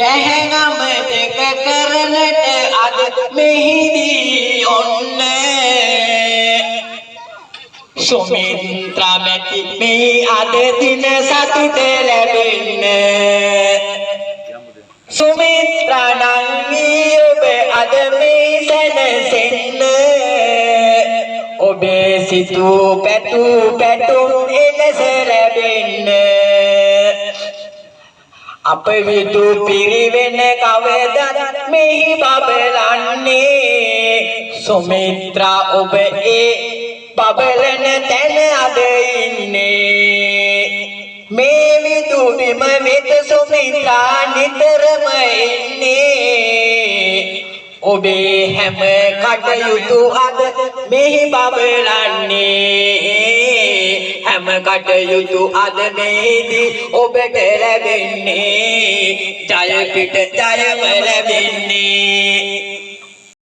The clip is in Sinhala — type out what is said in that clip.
පැහැගම දෙක කරනට අද මෙහිදී ඔන්න සුමිත්‍රා මැති මේ අද දින සතුට ලැබෙන්න සුමිත්‍රා නංගී ඔබ අද මේ සැනසෙන්න ඔබේ සිතූ පැතුම් එලෙස ලැබෙන්න අප විදු පිරිවෙන කවදත් මෙහි බබලන්නේ සුමිත්‍රා ඔබ ඒ බබලන තැන අද ඉන්නේ මේ විදු බිම වෙත සුමිත්‍රා නිතරම එන්නේ ඔබේ හැම කටයුතු අද මෙහි බබලන්නේ හැම කටයුතු අද මෙහිදී ඔබට ලැබෙන්නේ ජය පිට ජයම ලැබෙන්නේ